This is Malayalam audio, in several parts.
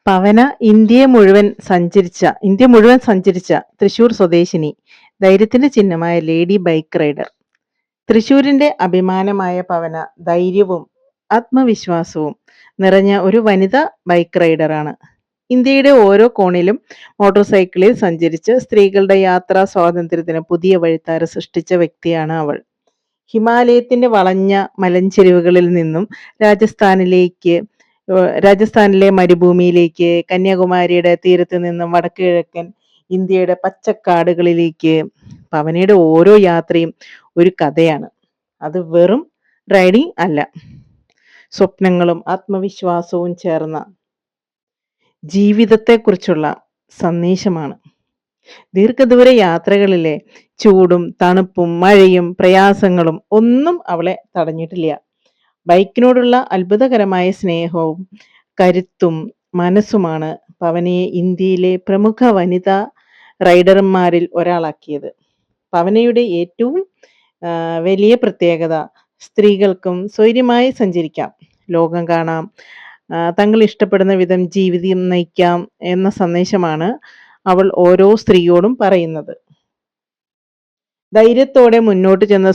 പവന ഇന്ത്യ മുഴുവൻ സഞ്ചരിച്ച തൃശൂർ സ്വദേശിനി, ധൈര്യത്തിന്റെ ചിഹ്നമായ ലേഡി ബൈക്ക് റൈഡർ. തൃശൂരിന്റെ അഭിമാനമായ പവന ധൈര്യവും ആത്മവിശ്വാസവും നിറഞ്ഞ ഒരു വനിതാ ബൈക്ക് റൈഡറാണ്. ഇന്ത്യയുടെ ഓരോ കോണിലും മോട്ടോർ സൈക്കിളിൽ സഞ്ചരിച്ച് സ്ത്രീകളുടെ യാത്രാ സ്വാതന്ത്ര്യത്തിന് പുതിയ വഴിത്താര സൃഷ്ടിച്ച വ്യക്തിയാണ് അവൾ. ഹിമാലയത്തിന്റെ വളഞ്ഞ മലഞ്ചെരിവുകളിൽ നിന്നും രാജസ്ഥാനിലേക്ക് രാജസ്ഥാനിലെ മരുഭൂമിയിലേക്ക്, കന്യാകുമാരിയുടെ തീരത്ത് നിന്നും വടക്ക് കിഴക്കൻ ഇന്ത്യയുടെ പച്ചക്കാടുകളിലേക്ക് പവനയുടെ ഓരോ യാത്രയും ഒരു കഥയാണ്. അത് വെറും റൈഡിംഗ് അല്ല, സ്വപ്നങ്ങളും ആത്മവിശ്വാസവും ചേർന്ന ജീവിതത്തെക്കുറിച്ചുള്ള സന്ദേശമാണ്. ദീർഘദൂര യാത്രകളിലെ ചൂടും തണുപ്പും മഴയും പ്രയാസങ്ങളും ഒന്നും അവളെ തടഞ്ഞിട്ടില്ല. ബൈക്കിനോടുള്ള അത്ഭുതകരമായ സ്നേഹവും കരുത്തും മനസ്സുമാണ് പവനയെ ഇന്ത്യയിലെ പ്രമുഖ വനിതാ റൈഡർമാരിൽ ഒരാളാക്കിയത്. പവനയുടെ ഏറ്റവും വലിയ പ്രത്യേകത സ്ത്രീകൾക്കും സ്വൈര്യമായി സഞ്ചരിക്കാം, ലോകം കാണാം, തങ്ങൾ ഇഷ്ടപ്പെടുന്ന വിധം ജീവിതം നയിക്കാം എന്ന സന്ദേശമാണ് അവൾ ഓരോ സ്ത്രീയോടും പറയുന്നത്. ധൈര്യത്തോടെ മുന്നോട്ട് ചെന്ന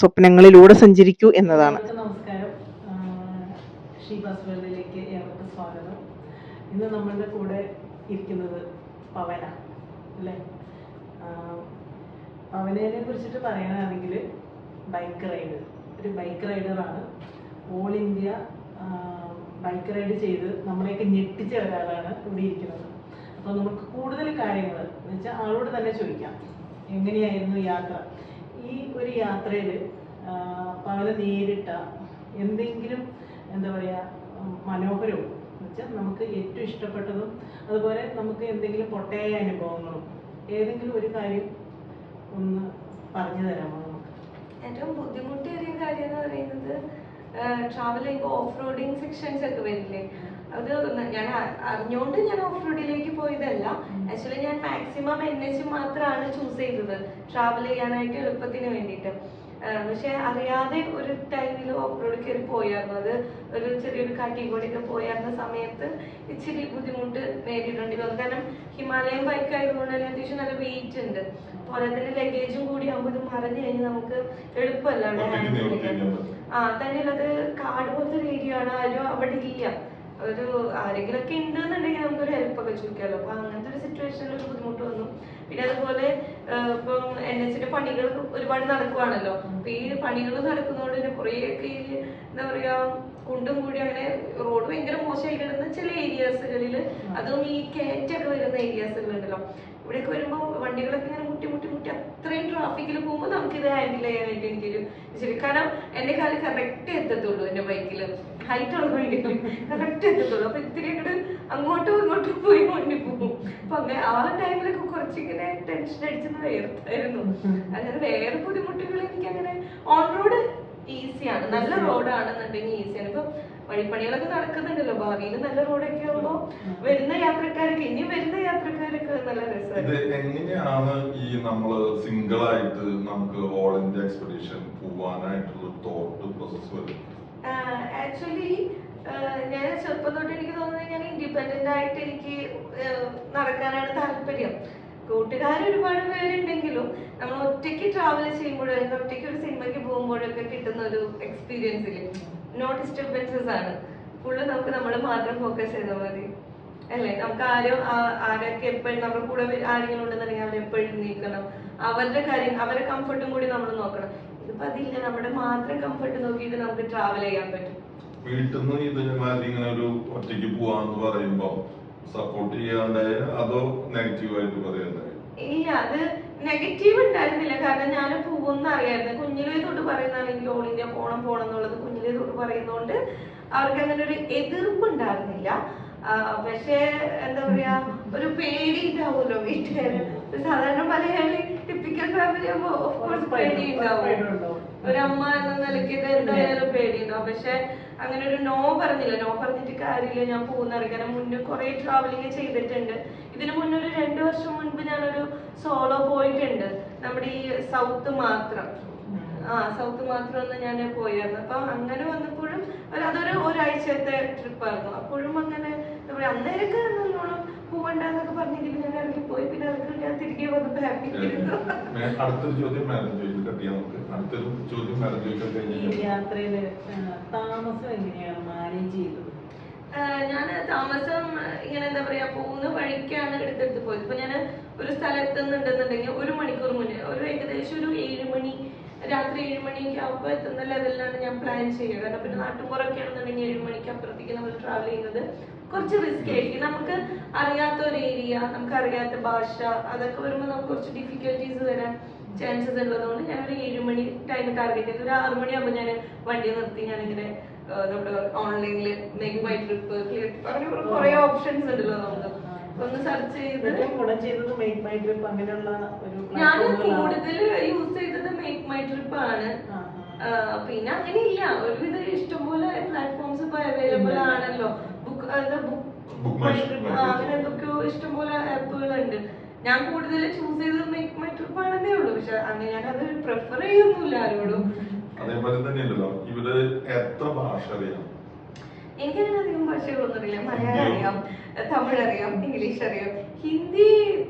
സ്വപ്നങ്ങളിലൂടെ സഞ്ചരിക്കൂ എന്നതാണ്. നമസ്കാരം, ഷീബാസ് വേൾഡിലേക്ക് ഏവർക്കും സ്വാഗതം. ഇന്ന് നമ്മളുടെ കൂടെ ഇരിക്കുന്നത് പവന അല്ലേ. പവനയെ കുറിച്ചിട്ട് പറയാനാണെങ്കിൽ ഒരു ബൈക്ക് റൈഡറാണ്. ഓൾ ഇന്ത്യ ബൈക്ക് റൈഡ് ചെയ്ത് നമ്മളെയൊക്കെ ഞെട്ടിച്ച ഒരാളാണ് ഇവിടെ ഇരിക്കുന്നത്. അപ്പോൾ നമുക്ക് കൂടുതൽ കാര്യങ്ങൾ എന്ന് വെച്ചാൽ ആളോട് തന്നെ ചോദിക്കാം, എങ്ങനെയായിരുന്നു യാത്ര. ഈ ഒരു യാത്രയിൽ പവന നേരിട്ട എന്തെങ്കിലും എന്താ പറയുക മനോഹരവും എന്ന് വെച്ചാൽ നമുക്ക് ഏറ്റവും ഇഷ്ടപ്പെട്ടതും അതുപോലെ നമുക്ക് എന്തെങ്കിലും പൊട്ടയായ അനുഭവങ്ങളും ഏതെങ്കിലും ഒരു കാര്യം ഒന്ന് പറഞ്ഞു തരാമോ നമുക്ക്? ഏറ്റവും ബുദ്ധിമുട്ടേറിയ കാര്യം എന്ന് പറയുന്നത് ട്രാവൽ ചെയ്യുമ്പോൾ ഓഫ് റോഡിങ് സെക്ഷൻസ് ഒക്കെ വരില്ലേ, അത് ഞാൻ അറിഞ്ഞുകൊണ്ട് ഞാൻ ഓഫ് റോഡിലേക്ക് പോയതല്ല. ആക്ച്വലി ഞാൻ മാക്സിമം NH മാത്രമാണ് ചൂസ് ചെയ്തത് ട്രാവൽ ചെയ്യാനായിട്ട് എളുപ്പത്തിന് വേണ്ടിയിട്ട്. പക്ഷെ അറിയാതെ ഒരു ടൈമിൽ ഓഫ് റോഡ് കയറി പോയായിരുന്നു. അത് ഒരു ചെറിയൊരു കാട്ടിക്കൂടിയൊക്കെ പോയായിരുന്ന സമയത്ത് ഇച്ചിരി ബുദ്ധിമുട്ട് നേരിടേണ്ടി വന്നു. കാരണം ഹിമാലയൻ ബൈക്ക് ആയതുകൊണ്ട് തന്നെ അത്യാവശ്യം നല്ല വെയിറ്റ് ഉണ്ട്. പോലെ തന്നെ ലഗേജും കൂടി ആകുമ്പോൾ ഇത് മറിഞ്ഞു കഴിഞ്ഞാൽ നമുക്ക് എളുപ്പമല്ല അവിടെ ഹാൻഡിൽ ചെയ്യാൻ. തന്നെയുള്ളത് കാട് പോലത്തെ ഒരു ഏരിയ ആണ്, ആരും അവിടെ ഇല്ല. ഒരു ആരെങ്കിലൊക്കെ ഉണ്ടെന്നുണ്ടെങ്കിൽ നമുക്കൊരു ഹെൽപ്പൊക്കെ ചോദിക്കാമല്ലോ. അപ്പൊ അങ്ങനത്തെ ഒരു സിറ്റുവേഷനിൽ ഒരു ബുദ്ധിമുട്ട് വന്നു. പിന്നെ അതുപോലെ ഇപ്പം NH പണികൾ ഒരുപാട് നടക്കുവാണല്ലോ. അപ്പൊ ഈ പണികൾ നടക്കുന്നതുകൊണ്ട് തന്നെ കുറേയൊക്കെ ഈ എന്താ പറയാ കുണ്ടും കൂടി അങ്ങനെ റോഡ് ഭയങ്കര മോശമായി കിടന്ന ചില ഏരിയാസുകളിൽ, അതും ഈ കയറ്റൊക്കെ വരുന്ന ഏരിയാസുകളുണ്ടല്ലോ, ഇവിടെയൊക്കെ വരുമ്പോൾ വണ്ടികളൊക്കെ ഇങ്ങനെ മുട്ടി അത്രയും ട്രാഫിക്കിൽ പോകുമ്പോൾ നമുക്കിത് ഹാൻഡിൽ ചെയ്യാനായിട്ട് എനിക്കൊരു ശരി. കാരണം എൻ്റെ കാല് കറക്റ്റ് എത്തത്തുള്ളൂ, എൻ്റെ ബൈക്കിൽ ഹൈറ്റ് ഉള്ള വണ്ടികൾ കറക്റ്റ് എത്തത്തുള്ളൂ. അപ്പൊ ഇത്തിരി അങ്ങോട്ടും ഇങ്ങോട്ടും പോയി വണ്ടി പോകും. അപ്പൊ അങ്ങനെ ആ ടൈമിലൊക്കെ കുറച്ചിങ്ങനെ ടെൻഷൻ അടിച്ചെന്ന് വേർത്തായിരുന്നു. അങ്ങനെ വേറെ ബുദ്ധിമുട്ടുകൾ എനിക്ക് അങ്ങനെ ഓൺ റോഡ് ഈസിയാണ്, നല്ല റോഡാണെന്നുണ്ടെങ്കിൽ ഈസിയാണ്. ഇപ്പൊ വഴിപ്പണികളൊക്കെ നടക്കുന്നുണ്ടല്ലോ, ഭാവിയിൽ നല്ല റോഡൊക്കെ ആകുമ്പോ വരുന്ന യാത്രക്കാരൊക്കെ നല്ല രസമാണ്. എങ്ങനെയാണ് ഈ നമ്മള് സിംഗിൾ ആയിട്ട് നമുക്ക് ഓൾ ഇന്ത്യ എക്സ്പെഡിഷൻ പോവാനായിട്ടുള്ള തോട്ട് പ്രോസസ് വരും? ആക്ച്വലി ഞാൻ ചെറുപ്പം തൊട്ട് എനിക്ക് തോന്നുന്നത് ഞാൻ ഇൻഡിപെൻഡന്റ് ആയിട്ട് എനിക്ക് നടക്കാനാണ് താല്പര്യം. കൂട്ടുകാർ ഒരുപാട് പേരുണ്ടെങ്കിലും നമ്മൾ ഒറ്റയ്ക്ക് ട്രാവൽ ചെയ്യുമ്പോഴോ അല്ലെങ്കിൽ ഒറ്റയ്ക്ക് ഒരു സിനിമയ്ക്ക് പോകുമ്പോഴൊക്കെ കിട്ടുന്ന ഒരു എക്സ്പീരിയൻസിൽ നോ ഡിസ്റ്റർബൻസസ് ആണ്. ഫുള്ള് നമുക്ക് നമ്മൾ മാത്രം ഫോക്കസ് ചെയ്താൽ മതി അല്ലേ. നമുക്ക് ആരൊക്കെ എപ്പോഴും നമ്മുടെ കൂടെ ആരെങ്കിലും ഉണ്ടെന്നുണ്ടെങ്കിൽ അവരെപ്പോഴും നീക്കണം, അവരുടെ കാര്യം അവരുടെ കംഫർട്ടും കൂടി നമ്മൾ നോക്കണം. ഇതിപ്പോ അതില്ല, നമ്മുടെ മാത്രം കംഫർട്ട് നോക്കിയിട്ട് നമുക്ക് ട്രാവൽ ചെയ്യാൻ പറ്റും. വീട്ടിൽ നിന്ന് ഇങ്ങനെ ഒരു ഒറ്റയ്ക്ക് പോവാന്ന് പറയുമ്പോ സപ്പോർട്ട് ചെയ്യാണ്ടായ അതോ നെഗറ്റീവ് ആയിട്ട് പറയാണ്ടായ? ഇല്ല, അത് നെഗറ്റീവ് ഉണ്ടായിരുന്നില്ല. കാരണം ഞാൻ പോകുന്ന അറിയായിരുന്നു. കുഞ്ഞിലേ തൊട്ട് പറയുന്നതാണെങ്കിൽ ഓൾ ഇന്ത്യ പോണം എന്നുള്ളത് കുഞ്ഞിലേ തൊട്ട് പറയുന്നതുകൊണ്ട് അവർക്ക് അങ്ങനെ ഒരു എതിർപ്പ് ഉണ്ടായിരുന്നില്ല. പക്ഷേ എന്താ പറയാ, ഒരു പേടി ഉണ്ടാവുമല്ലോ വീട്ടുകാര്. സാധാരണ മലയാളി ടിപ്പിക്കൽ ഫാമിലി ആകുമ്പോ ഓഫ്കോഴ്സ് പേടി ഉണ്ടാവും. ഒരമ്മ എന്ന നിലയ്ക്കൊക്കെ എന്തായാലും പേടി ഉണ്ടാവും. പക്ഷെ അങ്ങനെ ഒരു നോ പറഞ്ഞിട്ട് കാര്യമില്ല, ഞാൻ പോകുന്ന അറിയാൻ മുന്നേ കുറെ ട്രാവലിംഗ് ചെയ്തിട്ടുണ്ട്. ഇതിനു മുന്നേ ഒരു 2 വർഷം മുൻപ് ഞാനൊരു സോളോ പോയിട്ടുണ്ട്, നമ്മുടെ ഈ സൗത്ത് മാത്രം ഒന്ന് ഞാൻ പോയായിരുന്നു. അപ്പൊ അങ്ങനെ വന്നപ്പോഴും അതൊരു ഒരാഴ്ചത്തെ ട്രിപ്പായിരുന്നു. അപ്പോഴും അങ്ങനെ എന്താ പറയാ, അന്നേരൊക്കെ നല്ലോണം പോവണ്ടെന്നൊക്കെ പറഞ്ഞെങ്കിലും ഞാൻ ഇറങ്ങി പോയി. പിന്നെ അതൊക്കെ ഞാൻ തിരികെ വന്നപ്പോ ഹാപ്പി ആയിരുന്നു. അടുത്തൊരു ചോദ്യം മാഡം ചോദിച്ചു കട്ടിയാ നമുക്ക്. അടുത്തൊരു ചോദ്യം മാഡം ചോദിക്കാൻ കഴിഞ്ഞാൽ യാത്രയില് താമസം എങ്ങനെയാണ് മാനേജ് ചെയ്തത്? ഞാൻ താമസം ഇങ്ങനെ എന്താ പറയാ, പോകുന്ന വഴിക്കാണ് എടുത്തെടുത്ത് പോയത്. ഇപ്പൊ ഞാൻ ഒരു സ്ഥലത്തുന്നുണ്ടെന്നുണ്ടെങ്കിൽ 1 മണിക്കൂർ മുന്നേ, ഒരു ഏകദേശം ഒരു 7 മണി, രാത്രി 7 മണിക്ക് ആകുമ്പോൾ എത്തുന്ന ലെവലിലാണ് ഞാൻ പ്ലാൻ ചെയ്യുക. കാരണം പിന്നെ നാട്ടുപുറമൊക്കെ ആണെന്നുണ്ടെങ്കിൽ 7 മണിക്ക് അപ്പുറത്തേക്ക് നമ്മൾ ട്രാവൽ ചെയ്യുന്നത് കുറച്ച് റിസ്ക് ആയിരിക്കും. നമുക്ക് അറിയാത്ത ഒരു ഏരിയ, നമുക്ക് അറിയാത്ത ഭാഷ, അതൊക്കെ വരുമ്പോൾ നമുക്ക് കുറച്ച് ഡിഫിക്കൽട്ടീസ് വരാൻ ചാൻസസ് ഉള്ളതുകൊണ്ട് ഞാൻ ഒരു 7 മണി ടൈം ടാർഗറ്റ് ചെയ്ത് ഒരു 6 മണിയാകുമ്പോൾ ഞാൻ വണ്ടി നിർത്തി. ഞാനിങ്ങനെ നമ്മുടെ ഓൺലൈനിൽ മേക്ക് മൈ ട്രിപ്പ്, അങ്ങനെ കുറെ ഓപ്ഷൻസ് ഉണ്ടല്ലോ, നമുക്ക് ഒന്ന് സെർച്ച് ചെയ്ത് ഗുണം ചെയ്തത് മേക്ക് മൈ ട്രിപ്പ് അങ്ങനെയുള്ള ഒരു ഞാൻ കൂടുതൽ യൂസ് ചെയ്തത് മേക്ക് മൈ ട്രിപ്പ് ആണ്. പിന്നെ അങ്ങനെയില്ല, ഒരുവിധ ഇഷ്ടംപോലെ പ്ലാറ്റ്ഫോംസ് ഇപ്പൊ അവൈലബിൾ ആണല്ലോ. അങ്ങനെ എന്തൊക്കെയോ ഇഷ്ടംപോലെ ആപ്പുകളുണ്ട്. ഞാൻ കൂടുതൽ ചൂസ് ചെയ്തത് മേക്ക് മൈ ട്രിപ്പ് ആണെന്നേ ഉള്ളൂ. പക്ഷെ അങ്ങനെ ഞാൻ അത് പ്രിഫർ ചെയ്യൊന്നുമില്ല ആരോടും. അതേപോലെ തന്നെയല്ലോ ഇവര് എത്ര ഭാഷ അറിയാം? എനിക്കങ്ങനെ അധികം ഭാഷകളൊന്നും അറിയില്ല. മലയാളം അറിയാം, തമിഴ് അറിയാം, ഇംഗ്ലീഷ് അറിയാം, ഹിന്ദി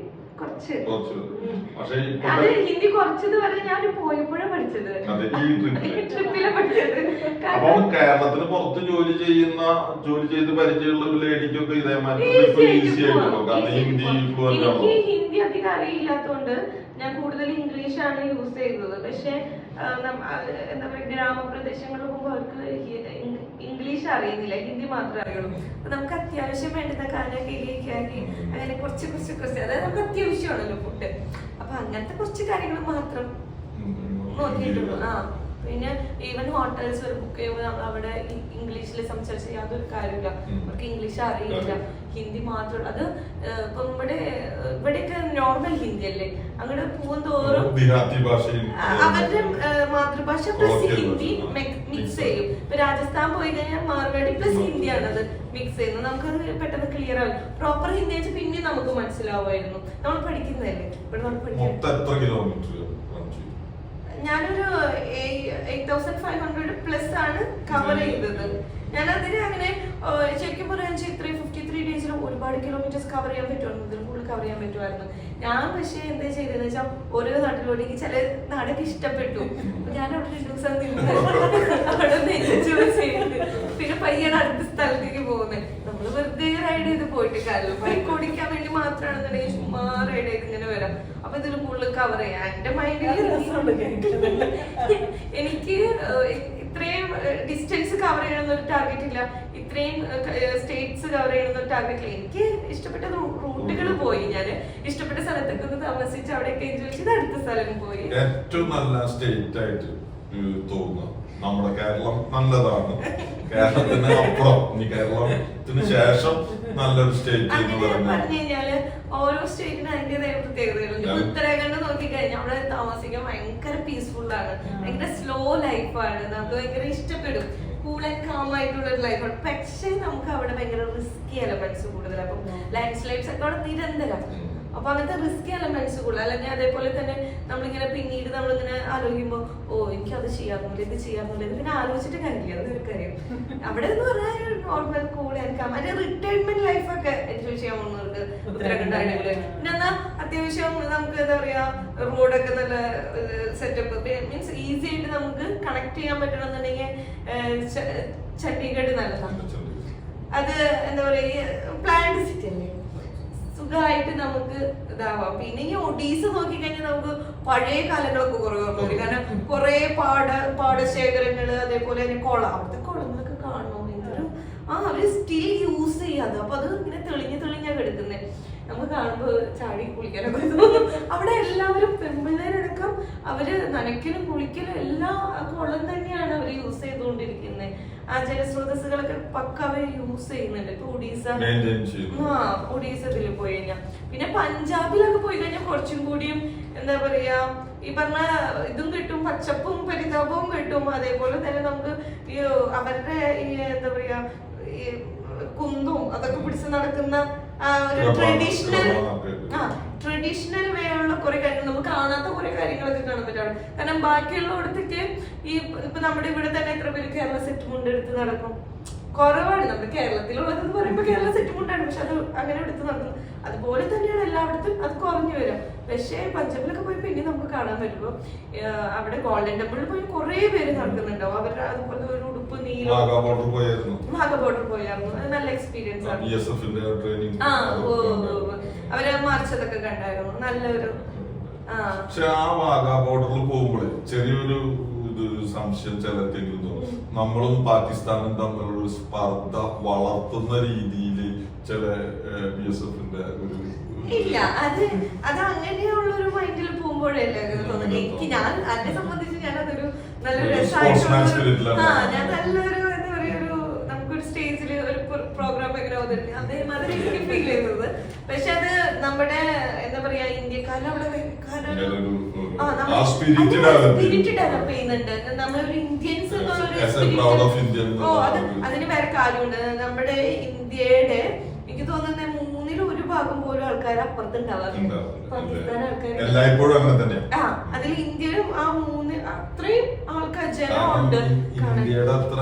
കുറച്ച്. അത് ഹിന്ദി കുറച്ചത് വരെ ഞാൻ പോയപ്പോഴാണ് പഠിച്ചത്, ട്രിപ്പിലെ പഠിച്ചത്. കേരളത്തിന് പുറത്ത് ജോലി ചെയ്ത് പരിചയമുള്ള ലേഡിക്കൊക്കെ ഇതേമാതിരി എനിക്ക് ഹിന്ദി അധികം അറിയില്ലാത്തോണ്ട് ഞാൻ കൂടുതൽ ഇംഗ്ലീഷാണ് യൂസ് ചെയ്തത്. പക്ഷെ എന്താ പറയുക, ഗ്രാമപ്രദേശങ്ങളിൽ പോകുമ്പോൾ അവർക്ക് ഇംഗ്ലീഷ് അറിയുന്നില്ല, ഹിന്ദി മാത്രമേ അറിയുള്ളൂ. അപ്പൊ നമുക്ക് അത്യാവശ്യം വേണ്ടുന്ന കാനക്കിലേക്ക് അങ്ങനെ കുറച്ച് അതായത് നമുക്ക് അത്യാവശ്യമാണല്ലോ ഫുഡ്. അപ്പൊ അങ്ങനത്തെ കുറച്ച് കാര്യങ്ങൾ മാത്രം നോക്കിയിട്ടുള്ളൂ. പിന്നെ ഈവൻ ഹോട്ടൽസ് വരെ ബുക്ക് ചെയ്യുമ്പോൾ നമ്മൾ അവിടെ ഇംഗ്ലീഷിൽ സംസാരിച്ച് യാതൊരു കാര്യമില്ല. അവർക്ക് ഇംഗ്ലീഷ് അറിയില്ല, ഹിന്ദി മാത്രമേ. അത് ഇപ്പം ഇവിടെയൊക്കെ നോർമൽ ഹിന്ദി അല്ലേ, അങ്ങോട്ട് പോകുന്തോറും അവരുടെ മാതൃഭാഷ പ്ലസ് ഹിന്ദി മിക്സ് ചെയ്യും. ഇപ്പൊ രാജസ്ഥാൻ പോയി കഴിഞ്ഞാൽ മാർവാടി പ്ലസ് ഹിന്ദിയാണ് അത് മിക്സ് ചെയ്യുന്നത്. നമുക്കത് പെട്ടെന്ന് ക്ലിയർ ആവും. പ്രോപ്പർ ഹിന്ദി വെച്ചാൽ പിന്നെ നമുക്ക് മനസ്സിലാവുമായിരുന്നു. നമ്മൾ പഠിക്കുന്നതല്ലേ. ഇവിടെ നമ്മൾ പഠിക്കുന്നത് ഞാനൊരു 8500 പ്ലസ് ആണ് കവർ ചെയ്തത്. ഞാനതിന് അങ്ങനെ ശരിക്കും പറയാൻ 53 ഡേയ്സിൽ ഒരുപാട് കിലോമീറ്റേഴ്സ് കവർ ചെയ്യാൻ പറ്റുമായിരുന്നു, ഇതിൽ കൂടുതൽ കവർ ചെയ്യാൻ പറ്റുമായിരുന്നു. ഞാൻ പക്ഷേ എന്താ ചെയ്തതെന്ന് വെച്ചാൽ ഓരോ നാട്ടിലോട്ട് എനിക്ക് ചില നാടൊക്കെ ഇഷ്ടപ്പെട്ടു. ഞാൻ അവിടെ 2 ദിവസം അവിടെ എൻജോയ് ചെയ്ത് പിന്നെ പയ്യാണ് അടുത്ത സ്ഥലത്തേക്ക് പോകുന്നത്. നമ്മൾ വെറുതെ റൈഡ് ചെയ്ത് പോയിട്ട് കാര്യം ബൈക്ക് ഓടിക്കാൻ വേണ്ടി മാത്രമാണെന്നുണ്ടെങ്കിൽ ചുമ്മാ റൈഡ് ചെയ്ത് ഇങ്ങനെ വരാം. അപ്പൊ ഇതിൽ കൂടുതൽ കവർ ചെയ്യാം. എന്റെ മൈൻഡിൽ എനിക്ക് ഇത്രയും ഡിസ്റ്റൻസ് കവർ ചെയ്യണമെന്നൊരു ടാർഗറ്റ് ഇല്ല, ഇത്രയും സ്റ്റേറ്റ്സ് കവർ ചെയ്യണമെന്നൊരു ടാർഗറ്റ് ഇല്ല. എനിക്ക് ഇഷ്ടപ്പെട്ട റൂട്ടുകൾ പോയി, ഞാൻ ഇഷ്ടപ്പെട്ട സ്ഥലത്തൊക്കെ ഒന്ന് താമസിച്ച് അവിടെയൊക്കെ എൻജോയ് ചെയ്ത് അടുത്ത സ്ഥലം പോയി. ഏറ്റവും നല്ല സ്റ്റേറ്റ് ആയിട്ട് തോന്നുന്നു നമ്മുടെ കേരളം നല്ലതാണ്. കേരളത്തിന് അപ്പുറം ഇനി കേരളത്തിന് ശേഷം നല്ലൊരു സ്റ്റേറ്റ് പറഞ്ഞു കഴിഞ്ഞാല് ഓരോ സ്റ്റേറ്റിനും അതിന്റേതായ പ്രത്യേകതകളുണ്ട്. ഉത്തരാഖണ്ഡ് നോക്കിക്കഴിഞ്ഞാൽ അവിടെ താമസിക്കാൻ ഭയങ്കര പീസ്ഫുൾ ആണ്, ഭയങ്കര സ്ലോ ലൈഫാണ്, നമുക്ക് ഭയങ്കര ഇഷ്ടപ്പെടും. കൂൾ ആൻഡ് കാം ആയിട്ടുള്ള ഒരു ലൈഫാണ്. പക്ഷേ നമുക്ക് അവിടെ ഭയങ്കര റിസ്കി എലമെന്റ്സ് കൂടുതലാണ്. അപ്പം ലാൻഡ് സ്ലൈഡ്സ് ഒക്കെ അവിടെ നിരന്തരം. അപ്പൊ അങ്ങനത്തെ റിസ്കി എലമെന്റ്സ് കൂടുതൽ. അല്ലെങ്കിൽ അതേപോലെ തന്നെ നമ്മളിങ്ങനെ പിന്നീട് നമ്മളിങ്ങനെ ആലോചിക്കുമ്പോൾ എനിക്ക് അത് ചെയ്യാറുണ്ട്, ഇത് ചെയ്യാറുണ്ട്, ഇത് പിന്നെ ആലോചിച്ചിട്ട് കാര്യമില്ല. അതൊരു കാര്യം. അവിടെ എന്ന് പറഞ്ഞാൽ നോർമൽ കൂൾ ആൻഡ് കാം, അതിന്റെ റിട്ടയർമെന്റ് ലൈഫൊക്കെ എൻജോയ് ചെയ്യാൻ പോകുന്നവർക്ക് ഉത്തരാഖണ്ഡ് ആണെങ്കിൽ. പിന്നെ എന്നാൽ അത്യാവശ്യം നമുക്ക് എന്താ പറയാ, റോഡൊക്കെ നല്ല സെറ്റപ്പ് മീൻസ് ഈസി ആയിട്ട് നമുക്ക് കണക്ട് ചെയ്യാൻ പറ്റണമെന്നുണ്ടെങ്കിൽ ചണ്ഡീഗഡ് നല്ലതാണ്. അത് എന്താ പറയാ, പ്ലാൻഡ് സിറ്റി അല്ലേ, സുഖമായിട്ട് നമുക്ക് ഇതാവാം. പിന്നെ ഈ ഒഡീസ നോക്കിക്കഴിഞ്ഞാൽ നമുക്ക് പഴയ കാലങ്ങളൊക്കെ കുറെ ഓർമ്മ വരും. കാരണം കുറെ പാടശേഖരങ്ങള്, അതേപോലെ തന്നെ കുളം, അവിടുത്തെ കുളങ്ങളൊക്കെ കാണണം. എന്തൊരു അവര് സ്റ്റിൽ യൂസ് ചെയ്യാതെ. അപ്പൊ അത് ഇങ്ങനെ തെളിഞ്ഞാ കിടക്കുന്നത്. നമുക്ക് കാണുമ്പോ ചാടി കുളിക്കാനൊക്കെ തോന്നും. അവിടെ എല്ലാവരും പെൺപിള്ളേരടക്കം അവര് നനയ്ക്കലും കുളിക്കലും എല്ലാം കുളം തന്നെയാണ് അവർ യൂസ് ചെയ്തുകൊണ്ടിരിക്കുന്നത്. ആ ജലസ്രോതസ്സുകളൊക്കെ പക്ക അവർ യൂസ് ചെയ്യുന്നുണ്ട്. ഇപ്പൊ ഒഡീസയിൽ പോയി കഴിഞ്ഞാൽ, പിന്നെ പഞ്ചാബിലൊക്കെ പോയി കഴിഞ്ഞാൽ കുറച്ചും കൂടിയും എന്താ പറയാ, ഈ പറഞ്ഞ ഇതും കിട്ടും, പച്ചപ്പും പരിതാപവും കിട്ടും. അതേപോലെ തന്നെ നമുക്ക് ഈ അവരുടെ ഈ എന്താ പറയാ, ഈ കുന്തും അതൊക്കെ പിടിച്ച് നടക്കുന്ന ഒരു ട്രഡീഷണൽ വേ ഉള്ള കുറെ കാര്യങ്ങൾ നമുക്ക് കാണാത്ത കുറെ കാര്യങ്ങളൊക്കെ കാണാൻ പറ്റാണ്. കാരണം ബാക്കിയുള്ളടത്തേക്ക് ഈ ഇപ്പൊ നമ്മുടെ ഇവിടെ തന്നെ എത്ര പേര് കേരള സെറ്റ് മുണ്ടെടുത്ത് നടക്കും? കുറവാണ്. നമ്മുടെ കേരളത്തിലുള്ളത് പറയുമ്പോൾ കേരള സെറ്റ് മുണ്ടാണ്, പക്ഷെ അത് അങ്ങനെ എടുത്ത് നടക്കുന്നത്. അതുപോലെ തന്നെയാണ് എല്ലായിടത്തും അത് കുറഞ്ഞു വരും. പക്ഷേ പഞ്ചാബിലൊക്കെ പോയി പിന്നെ നമുക്ക് കാണാൻ പറ്റുമ്പോ അവിടെ ഗോൾഡൻ ടെമ്പിളിൽ പോയി കുറെ പേര് നടക്കുന്നുണ്ടാവും. അവരുടെ അതുപോലെ ഒരു ഉടുപ്പ് നീല വാഗ ബോർഡർ പോയായിരുന്നു. അത് നല്ല എക്സ്പീരിയൻസ് ആണ്. അവര് മറിച്ചതൊക്കെ കണ്ടായിരുന്നു. നല്ലൊരു പക്ഷെ ആ വാഗ ബോർഡറിൽ പോകുമ്പോഴേ ചെറിയൊരു സംശയം ചിലർക്കെങ്കിലും തോന്നും. നമ്മളും പാകിസ്ഥാനും തമ്മിലുള്ള സ്പർദ്ധ വളർത്തുന്ന രീതിയിൽ ചില BSFന്റെ ഒരു ഇല്ല. അത് അങ്ങനെയുള്ളൊരു മൈൻഡിൽ പോകുമ്പോഴല്ലേ തോന്നുന്നത്. എനിക്ക് എന്നെ സംബന്ധിച്ച് ഞാൻ അതൊരു നല്ലൊരു രസമായിട്ടുള്ള ഞാൻ നല്ലൊരു എന്താ പറയാ ഒരു നമുക്കൊരു സ്റ്റേജിൽ ഒരു പ്രോഗ്രാം എങ്ങനെ അവതരിപ്പിക്കും അതേമാതിരി എനിക്ക് ഫീൽ ചെയ്യുന്നത്. പക്ഷെ അത് നമ്മുടെ എന്താ പറയാ ഇന്ത്യക്കാരും അവിടെ സ്പിരിറ്റ് ഡെവലപ്പ് ചെയ്യുന്നുണ്ട്. നമ്മളൊരു ഇന്ത്യൻസ് അതിന് വേറെ കാര്യമുണ്ട്. നമ്മുടെ ഇന്ത്യയുടെ എനിക്ക് തോന്നുന്നത് 1/3 ഭാഗം പോലും ആൾക്കാർ അപ്പുറത്തുണ്ടാവാറുണ്ട്. പാകിസ്ഥാൻ ആൾക്കാർ അതിൽ ഇന്ത്യയിലും ആ 3 അത്രയും ആൾക്കാർ ജനമുണ്ട്. ഇന്ത്യയുടെ അത്ര